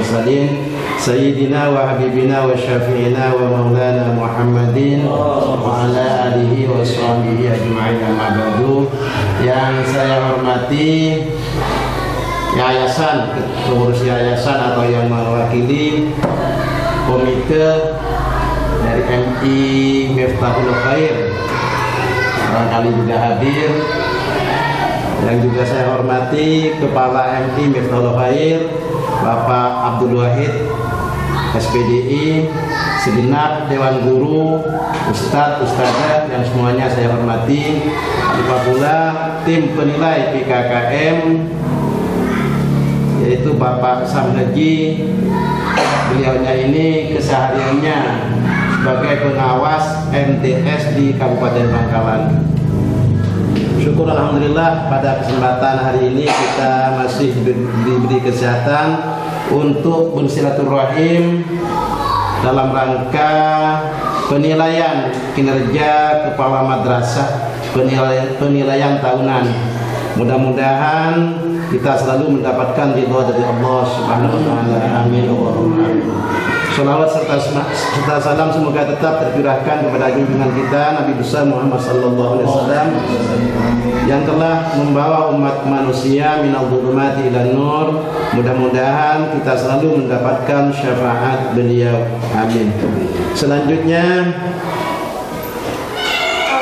mursalin sayyidina wa habibina wa syafi'ina wa maulana Muhammadin wa ala alihi wa sahbihi ajma'in amma ba'du. Yang saya hormati yayasan, pengurus yayasan atau yang mewakili komite dari MI Miftahul Khair barangkali juga hadir. Yang juga saya hormati Kepala MI Miftahul Khair Bapak Abdul Wahid SPDI, segenap Dewan Guru, Ustadz, Ustadzah yang semuanya saya hormati. Juga pula tim penilai PKKM yaitu Bapak Samhaji. Beliaunya ini kesehariannya sebagai pengawas MTS di Kabupaten Bangkalan. Syukur alhamdulillah pada kesempatan hari ini kita masih diberi kesehatan untuk bersilaturahim dalam rangka penilaian kinerja kepala madrasah, penilaian tahunan. Mudah-mudahan kita selalu mendapatkan ridha dari Allah Subhanahu wa taala. Amin. Salawat serta salam semoga tetap tercurahkan kepada junjungan kita Nabi besar Muhammad sallallahu alaihi wasallam yang telah membawa umat manusia minal dhulumati ilan nur. Mudah-mudahan kita selalu mendapatkan syafaat beliau. Amin. Selanjutnya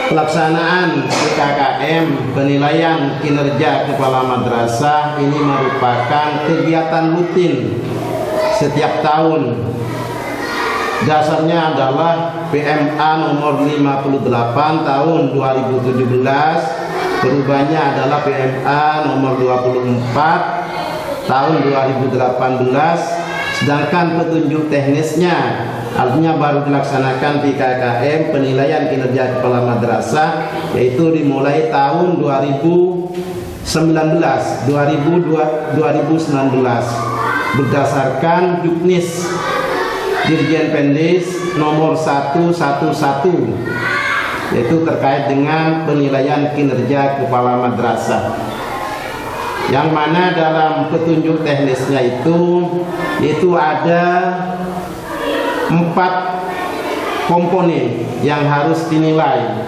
pelaksanaan PKKM penilaian kinerja kepala madrasah ini merupakan kegiatan rutin setiap tahun. Dasarnya adalah PMA nomor 58 tahun 2017, perubahannya adalah PMA nomor 24 tahun 2018, sedangkan petunjuk teknisnya artinya baru dilaksanakan PKKM penilaian kinerja kepala madrasah yaitu dimulai tahun 2019 berdasarkan Juknis Dirjen Pendis nomor 111 yaitu terkait dengan penilaian kinerja kepala madrasah, yang mana dalam petunjuk teknisnya itu ada 4 komponen yang harus dinilai.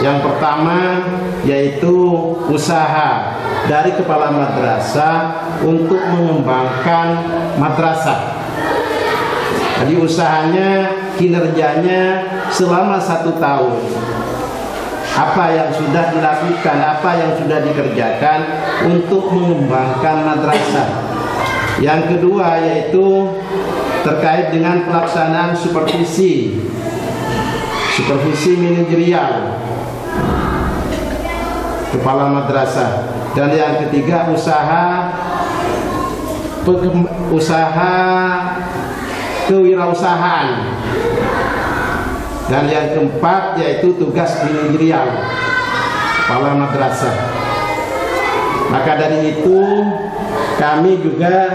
Yang pertama yaitu usaha dari kepala madrasah untuk mengembangkan madrasah. Jadi usahanya, kinerjanya selama 1 tahun. Apa yang sudah dilakukan, apa yang sudah dikerjakan untuk mengembangkan madrasah. Yang kedua yaitu terkait dengan pelaksanaan supervisi manajerial kepala madrasah. Dan yang ketiga usaha kewirausahaan. Dan yang keempat yaitu tugas manajerial kepala madrasah. Maka dari itu kami juga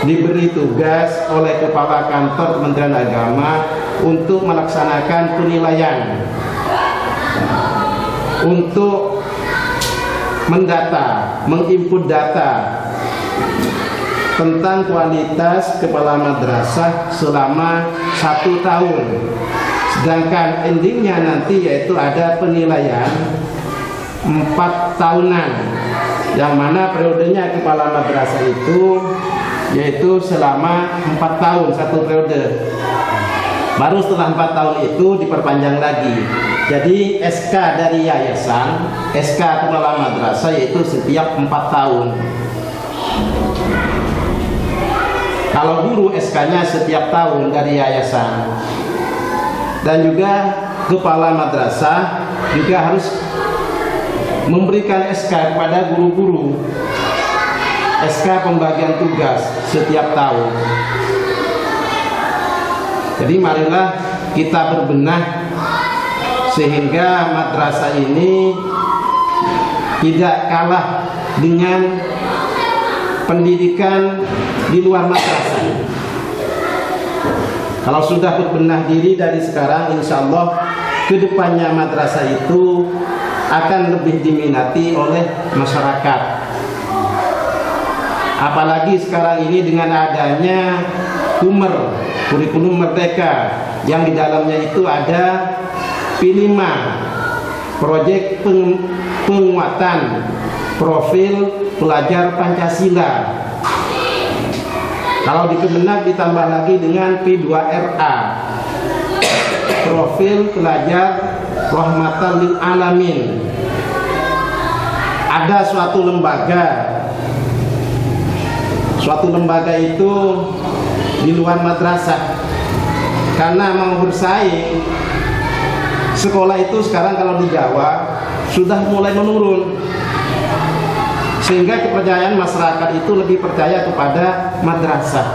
diberi tugas oleh Kepala Kantor Kementerian Agama untuk melaksanakan penilaian, untuk menginput data tentang kualitas kepala madrasah selama 1 tahun. Sedangkan endingnya nanti yaitu ada penilaian 4 tahunan, yang mana periodenya kepala madrasah itu yaitu selama 4 tahun 1 periode. Baru setelah 4 tahun itu diperpanjang lagi. Jadi SK dari yayasan, SK kepala madrasah yaitu setiap 4 tahun. Kalau guru SK-nya setiap tahun dari yayasan. Dan juga kepala madrasah juga harus memberikan SK kepada guru-guru, SK pembagian tugas setiap tahun. Jadi marilah kita berbenah sehingga madrasah ini tidak kalah dengan pendidikan di luar madrasah. Kalau sudah berbenah diri dari sekarang, insya Allah kedepannya madrasah itu akan lebih diminati oleh masyarakat. Apalagi sekarang ini dengan adanya kurikulum merdeka yang di dalamnya itu ada P5, proyek penguatan profil pelajar Pancasila. Kalau di Kemenak ditambah lagi dengan P2RA, profil pelajar rahmatan lil alamin. Ada suatu lembaga itu di luar madrasah, karena mau bersaing. Sekolah itu sekarang kalau di Jawa sudah mulai menurun, sehingga kepercayaan masyarakat itu lebih percaya kepada madrasah.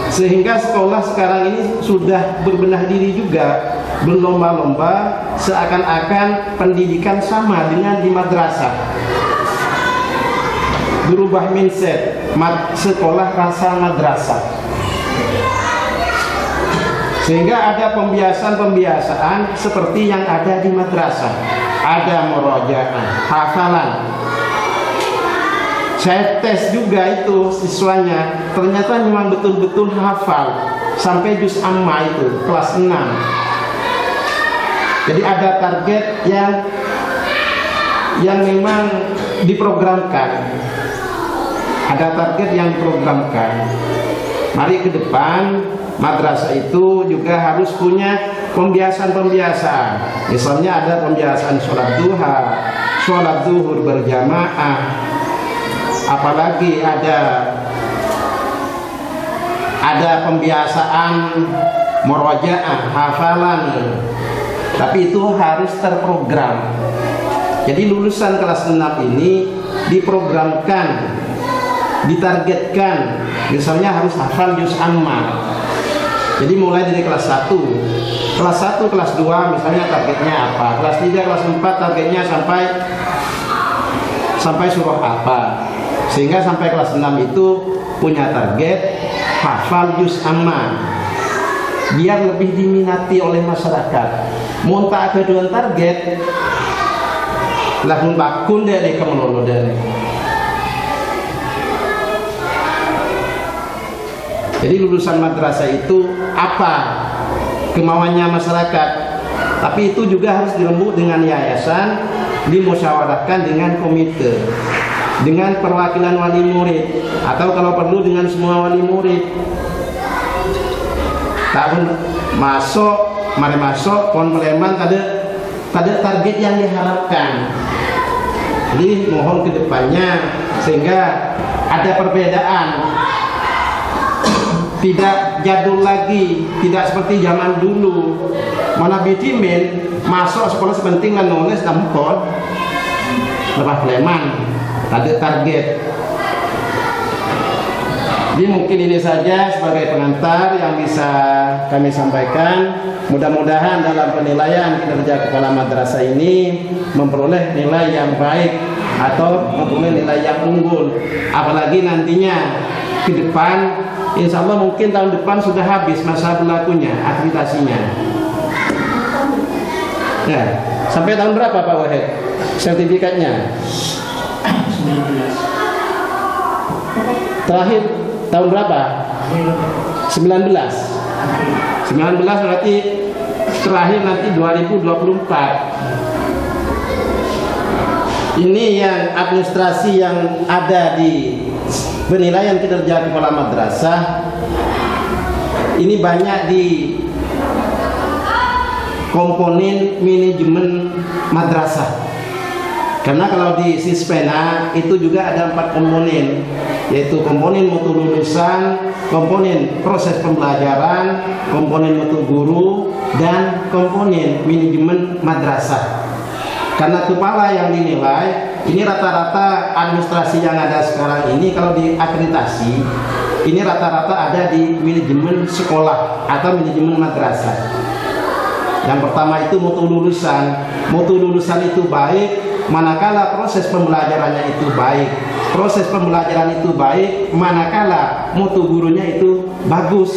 Sehingga sekolah sekarang ini sudah berbenah diri juga, berlomba-lomba seakan-akan pendidikan sama dengan di madrasah. Berubah mindset, sekolah rasa madrasah. Sehingga ada pembiasaan seperti yang ada di madrasah. Ada murojaah, hafalan. Saya tes juga itu siswanya, ternyata memang betul-betul hafal sampai juz amma itu kelas 6. Jadi ada target yang memang diprogramkan. Ada target yang diprogramkan. Mari ke depan madrasah itu juga harus punya pembiasaan. Misalnya ada pembiasaan sholat duha, sholat zuhur berjamaah. Apalagi ada pembiasaan murojaah, hafalan. Tapi itu harus terprogram. Jadi lulusan kelas 6 ini diprogramkan, ditargetkan, misalnya harus hafal juz amma. Jadi mulai dari kelas 1, kelas 2 misalnya targetnya apa, kelas 3, kelas 4 targetnya sampai surah apa, sehingga sampai kelas 6 itu punya target hafal juz amma, biar lebih diminati oleh masyarakat. Monta kedua target lagun bakun dari kemelono dari. Jadi lulusan madrasah itu apa kemauannya masyarakat, tapi itu juga harus dirembuk dengan yayasan, dimusyawarahkan dengan komite, dengan perwakilan wali murid, atau kalau perlu dengan semua wali murid. Tahun mari masuk pon Sleman tadi target yang diharapkan. Jadi mohon ke depannya sehingga ada perbedaan, tidak jadul lagi, tidak seperti zaman dulu. Mana bitimin masuk sekolah sepenting lah nulis dampon lepas Sleman, ada target. Jadi mungkin ini saja sebagai pengantar yang bisa kami sampaikan. Mudah-mudahan dalam penilaian kinerja kepala madrasah ini memperoleh nilai yang baik atau memperoleh nilai yang unggul. Apalagi nantinya ke depan, insya Allah mungkin tahun depan sudah habis masa berlakunya akreditasinya. Ya, sampai tahun berapa Pak Wahid sertifikatnya? 19. Terakhir tahun berapa? 19 berarti terakhir nanti 2024. Ini yang administrasi yang ada di penilaian kinerja kepala madrasah. Ini banyak di komponen manajemen madrasah. Karena kalau di Sispena itu juga ada 4 komponen, yaitu komponen mutu lulusan, komponen proses pembelajaran, komponen mutu guru, dan komponen manajemen madrasah. Karena kepala yang dinilai, ini rata-rata administrasi yang ada sekarang ini kalau di akreditasi, ini rata-rata ada di manajemen sekolah atau manajemen madrasah. Yang pertama itu mutu lulusan. Mutu lulusan itu baik manakala proses pembelajarannya itu baik. Proses pembelajaran itu baik manakala mutu gurunya itu bagus.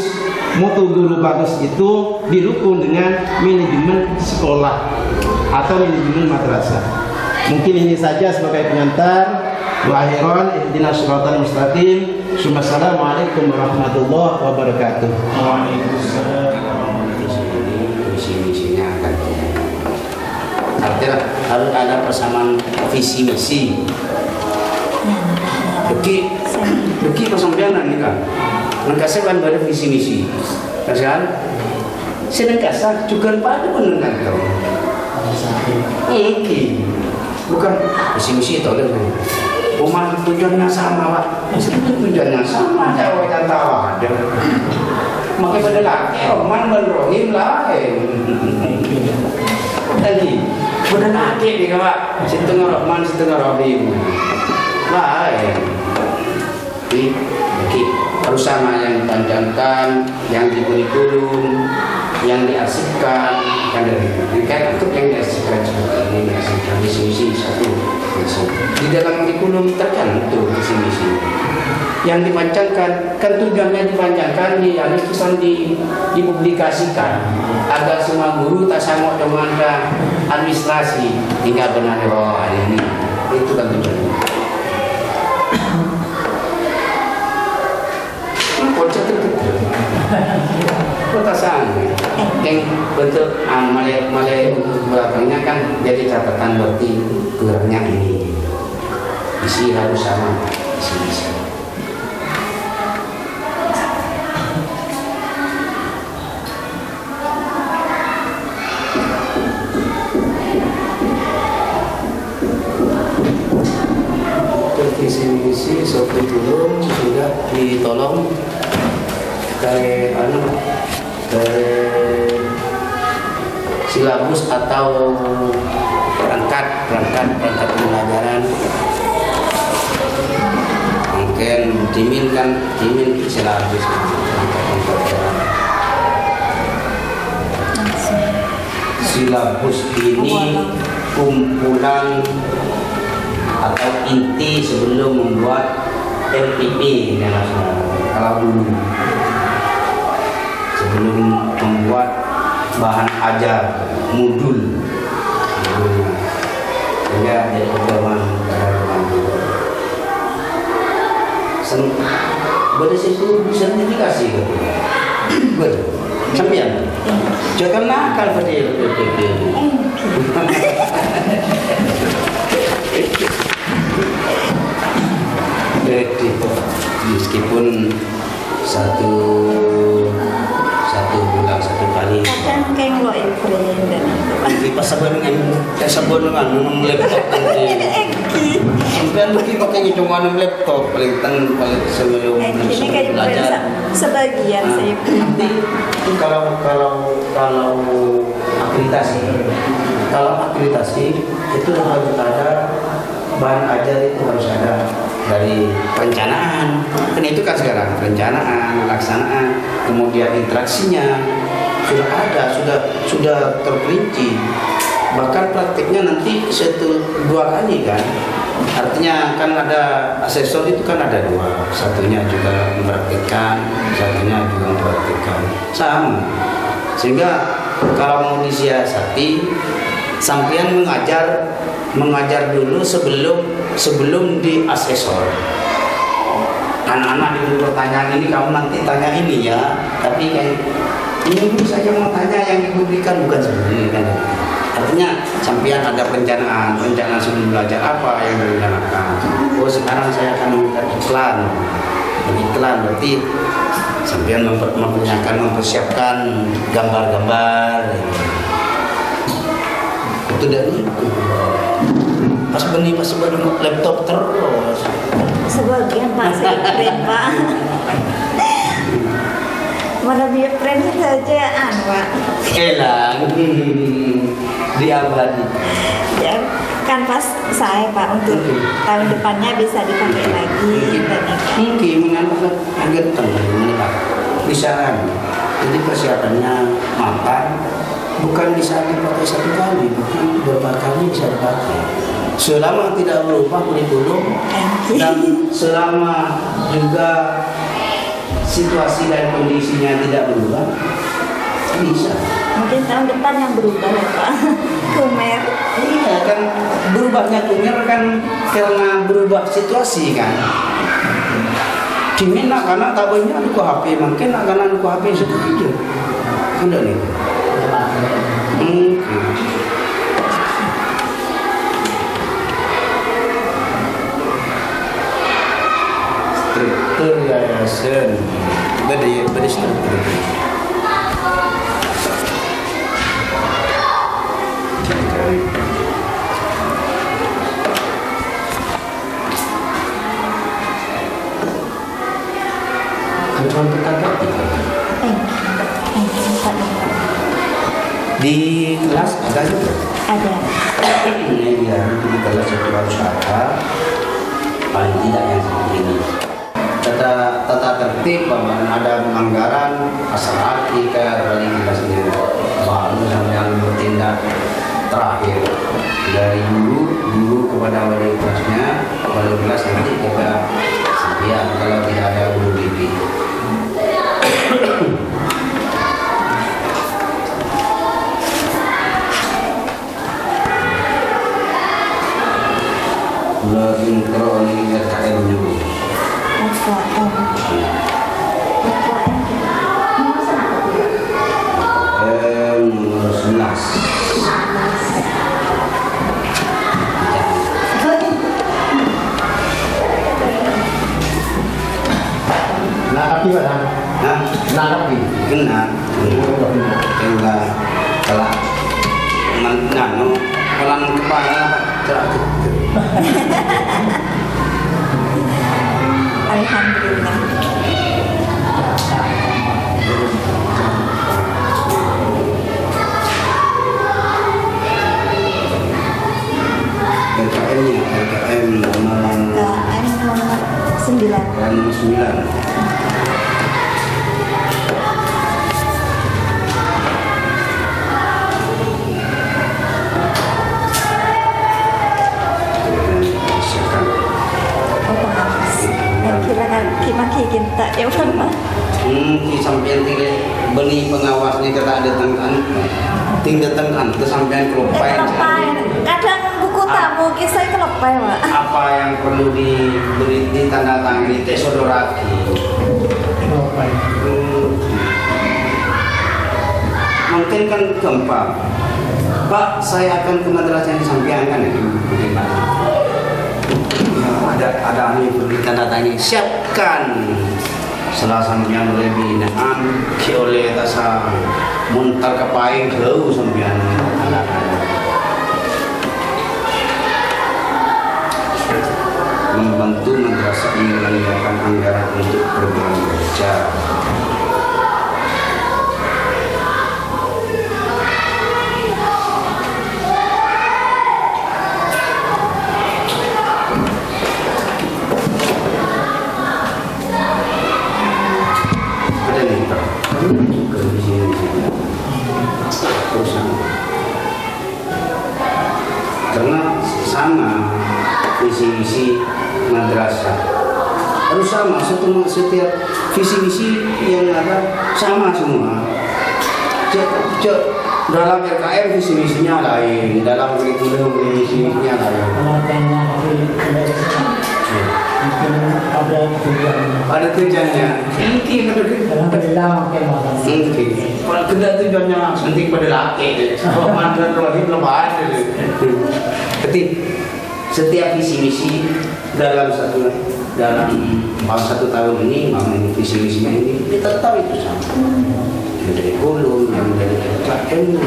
Mutu guru bagus itu didukung dengan manajemen sekolah atau manajemen madrasah. Mungkin ini saja sebagai pengantar. Wa akhiran ihdinas siratal mustaqim. Assalamualaikum warahmatullahi wabarakatuh. Waalaikumsalam. Misi-misinya akan artinya harus ada persamaan visi misi. Bagi kesampianan ini kan, nengkasih kan pada visi misi, kan? Sedangkan juga pada menengah kau. Bukan visi misi itu kan? Rumah tujuannya sama, Pak. Tujuannya sama, jauh dan tawa ada. Makanya pada laki, Rahman dan Rahim lain. Tadi, pada laki nih Pak, setengah Rahman, setengah Rahim. Lain. Jadi, perusahaan yang dipanjangkan, yang dikurikulum, yang diarsipkan, kan dari ini kan untuk yang diarsipkan seperti ini, diarsipkan misi satu. Di dalam kurikulum tercantum misi. Yang dipanjangkan, kan tujuannya dipanjangkan, harus bisa dipublikasikan agar semua guru tak sama dengan administrasi hingga benar ini itu kan tujuannya. Konsep itu kota yang bentuk malai untuk belakangnya kan jadi catatan berarti gelarnya ini isi harus sama isi. Visi seperti belum sudah ditolong dari silabus atau perangkat pembelajaran mungkin dimin silabus silabus ini kumpulan atau inti sebelum membuat MPP kalau dulu sebelum membuat bahan ajar modul sehingga jadi pedoman berdasarkan sertifikasi betul sampean jangan nakal pada MPP meskipun satu bulan satu kali kadang kayak lo friend dan nanti pas sabun dengan laptop nanti sampai mungkin pakainya cuma laptop paling sebelum belajar sebagian saya nanti kalau akreditasi itu harus ada bahan ajar itu harus ada dari perencanaan kan itu kan sekarang perencanaan pelaksanaan kemudian interaksinya sudah ada sudah terperinci bahkan praktiknya nanti 1-2 kali kan artinya kan ada asesor itu kan ada 2 satunya juga mempraktikkan satunya juga mempraktikkan sama sehingga kalau mau disiasati sampean mengajar dulu sebelum di asesor. Anak-anak diberi pertanyaan ini kamu nanti tanya ini ya, tapi kayak ini dulu saja mau tanya yang dipublikkan bukan sebenarnya kan. Artinya sampean ada perencanaan sebelum belajar apa yang direncanakan. Oh sekarang saya akan membuat iklan berarti sampean mempersiapkan gambar-gambar. Itu dari pas benih laptop terus sebagian Pak saya keren Pak mana biar keren saja Pak elang diabadi ya kan pas saya Pak untuk tahun depannya bisa dipakai lagi mungkin menambah agak menambah bisa kan jadi persiapannya matang bukan bisa dipakai 1 kali bukan beberapa kali bisa dipakai selama tidak berubah kurikulum dan selama juga situasi dan kondisinya tidak berubah Bisa. Mungkin tahun depan yang berubah ya Pak. Kumer. Iya kan, berubahnya Kumer kan karena berubah situasi kan. Dingin nak anak tak banyak aku HP, makin nak anak aku HP seperti itu. Ada nih. Struktur yayasan. Beda struktur. Di kelas ada juga? Ada. Ini ya, di kelas itu harus ada paling tidak yang seperti ini. Tata tertib bahwa ada pelanggaran asal etika dari kita sendiri baru sampai yang bertindak terakhir dari guru kepada wali kelasnya, wali kelas nanti kita sedia kalau tidak ada guru bimbing. Lagi kalau ini RKM juga. Nomor 11. Narapi Pak. Nah, Narapi. kena kalau nano pelan kepala terakhir. Alhamdulillah. LKM nomor KM nomor 9. nomor 9. Kira-kira kita ya Pak. Sampai tinggal beni pengawas ni kata datangkan, tinggal datangkan kesampean kelopai. Kadang buku tamu kisah kelopai Pak. Apa yang perlu diberi ditandatangani teh sodoraki. Mungkin kan gampang. Pak, saya akan ke madrasah yang disampaikan kan ya. Ada yang perlu ditandatangani, siapkan. Salah sampean lebih naan ki oleh tasa muntar kepaing jauh sampean anak-anak. Membantu madrasah menyediakan anggaran untuk program kerja. Karena sama visi-misi madrasah harus sama, setiap visi-misi yang ada sama semua. Dalam RKM visi-misinya lain, dalam kurikulum visi-misinya lain. Ada tujuannya. Inti kalau tidak tujuannya nanti pada laki. Mandan rohim lepas. Setiap visi-misi dalam satu tahun ini, memang visi misinya ini kita tahu itu sama. Yang dari hulu, yang dari KM.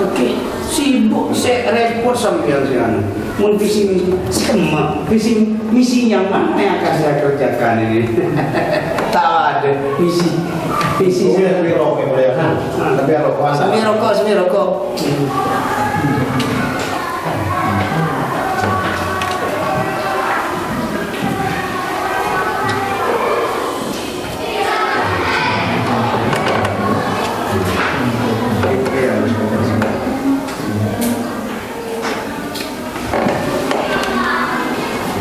Oke, sibuk saya repot sampai yang mun visi misi sama visi misinya mana yang akan saya kerjakan ini. Tak ada visi saya sambil rokok boleh kan? Sambil rokok.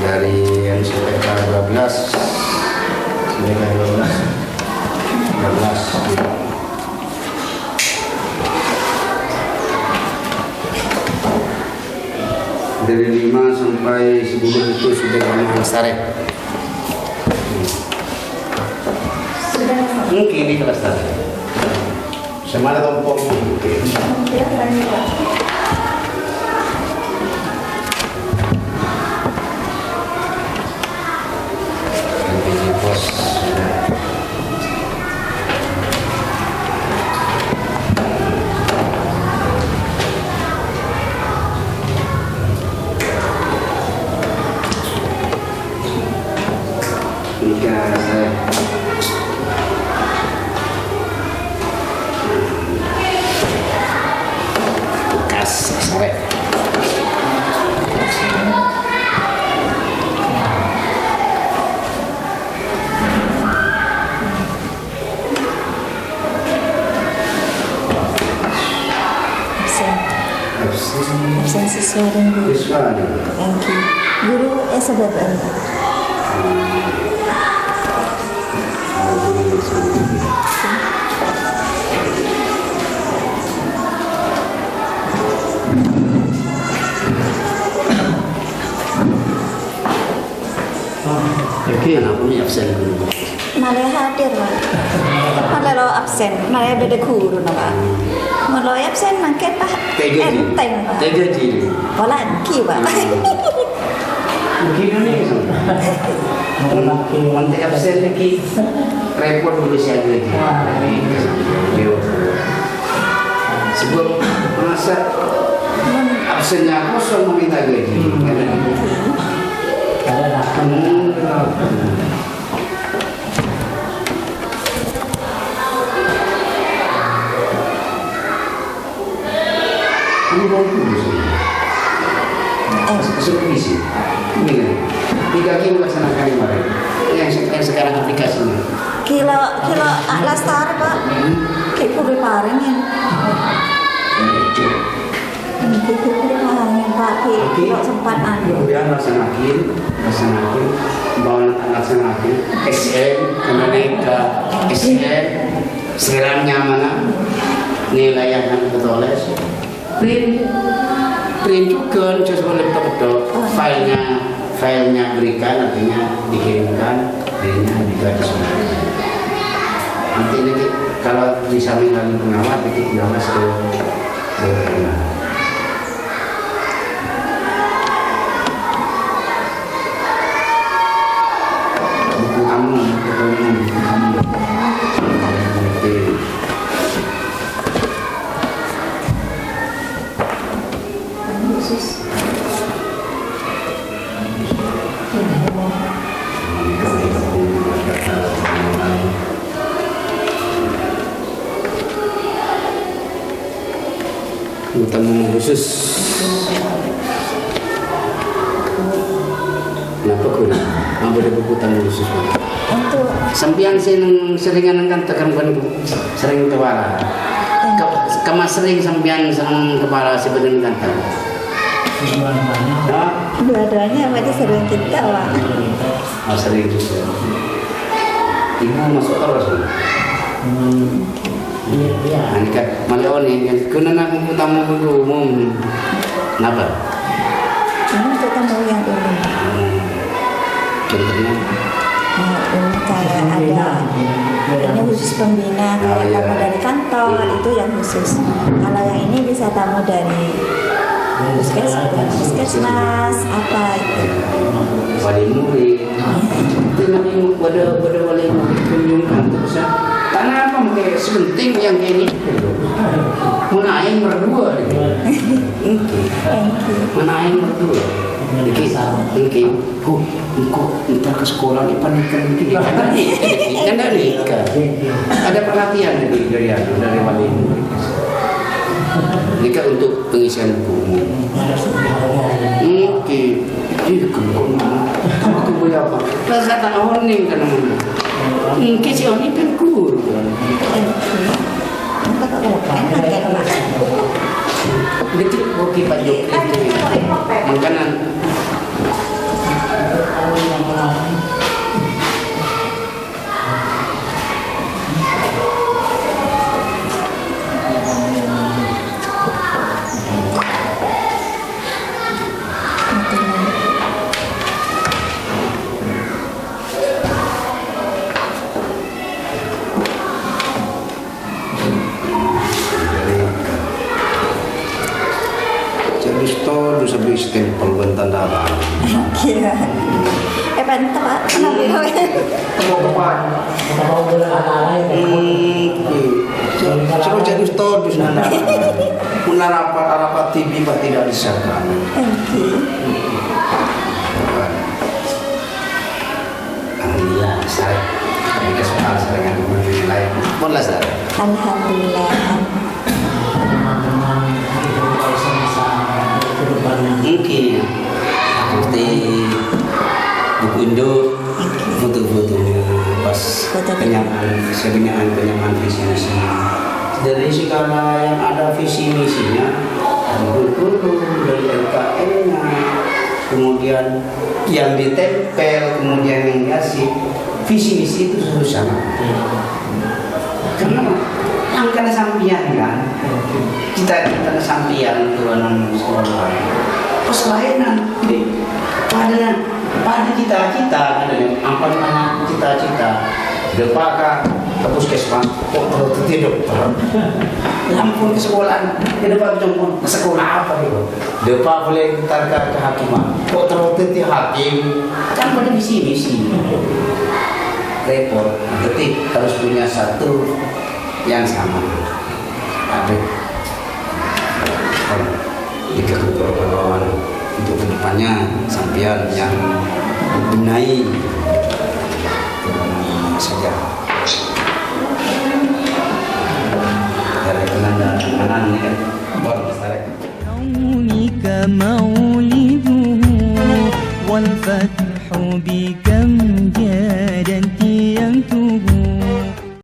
Dari yang SPK 12 sampai 12 Dari 5 sampai 10 itu sudah kelas tarik. Mungkin di kelas tarik. Semana tompok mungkin. Biji pos. Nikah saya. Bekas sore. Absen siswa dan guru. Siswa nih. Thank you. Guru SBM. Oke, aku ini absen dulu. Malah hadir Pak. Malah lo absen, malah beda guru no Pak. Malah absen mangket Pak. Enteng Pak. Tega ji. Wala ki Pak. Mungkin ini nanti absen lagi repot dulu saya lagi. Sebab masa absennya kosong meminta gaji. Ini mau dulu sih. Supervisi. Ini kan. 3 kilo melaksanakan kemarin. Yang sekarang aplikasinya. Kilo lastar Pak. Kayak kudu paringin. Kudu paringin Pak. Kilo sempat Kemudian laksanakin, laksanakin SN, kemudian ke SN, serangnya mana, nilai yang akan ditulis, print juga, sesuai laptop, filenya berikan, artinya dikirimkan, filenya digaris. Nanti ini kalau di samping lagi pengawat, itu jelas ke tamu khusus. Kenapa guna? Apa ada buku tamu khusus? untuk Sampian seringan kan tekan sering kepala. Kama sering sampian sang kepala sebenarnya kan. dua-duanya masih sering kita Pak. Sering juga. Ibu masuk terus. Iya. Ini kan malah ini kena nak tamu umum. Kenapa? Ini untuk tamu yang umum. Contohnya? Ini kayak ada ini khusus pembina kayak tamu dari kantor itu yang khusus. Kalau yang ini bisa tamu dari puskesmas apa itu. Wali murid. Itu nanti pada wali murid kunjungan terus. Tanah apa mungkin sepenting yang ini menaik berdua menaik berdua mungkin ntar ke sekolah ini panikan kan nikah ada perhatian dari wali murid nikah untuk pengisian buku mungkin aku boleh apa rasa tak warning kan mungkin si Oni kan guru Enak ya Pak. detik bagi Pak Jokowi makanan skin pelben tanda apa? Iya. Bantah Pak, kenapa ya? Suruh jadi ustadz nanda. Pun rapat TV pak tidak disahkan. Alhamdulillah, saya kesempatan saya dengan menilai. Boleh saya. Alhamdulillah. Mungkin ya, seperti buku Indo, foto-fotonya pas penyamaan visi misi. Dari segala yang ada visi misinya, buku dari LKM-nya, kemudian yang ditempel, kemudian yang dikasih visi misi itu susah. Karena yang kena sampian kan, kita kena sampian turunan sekolah. Pas layanan, pada cita-cita, apa namanya cita-cita, depaka ke puskesmas, kok perlu tidur, lampun ke sekolah, depan jemput ke sekolah apa itu, depan boleh kita ke hakiman, kok terlalu tidur hakim, kan pada misi-misi, repot, detik harus punya satu yang sama, ada diketujuan untuk kedepannya sampean yang benahi saja dari kanan ini kan baru besar.